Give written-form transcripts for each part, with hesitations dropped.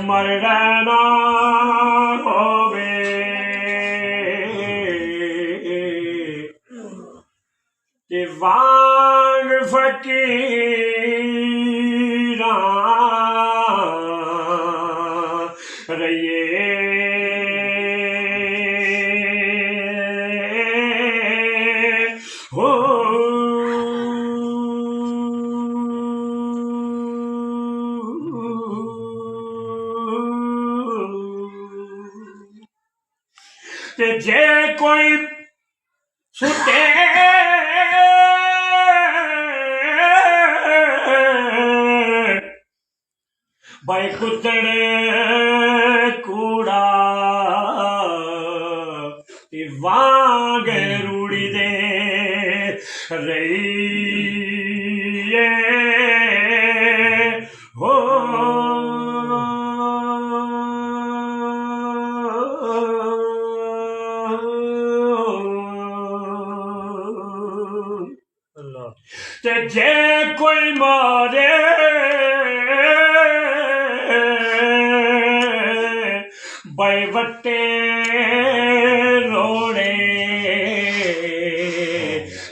मरना ना होवे ते वांग फकीरा रहिए हो ते जे कोई सुटे भाई कुतड़े कूड़ा वांग रूड़ी दे रही हो ते जे कोई मारे बैवटे रोड़े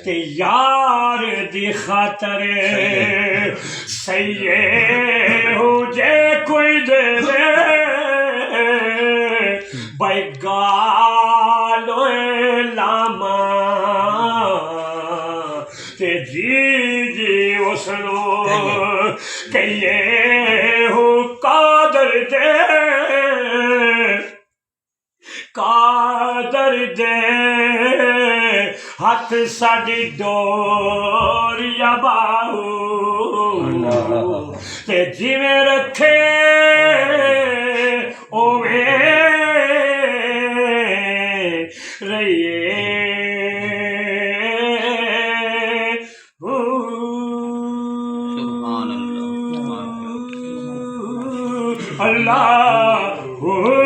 ते यार दी खातर सही हो जे कोई दे दे भाई गालो लामा ते जी जी उसनो कहिए हो कादर दे हाथ साड़ी डोरिया बाहू ते जिवें रखे ओवे रहिए अल्लाह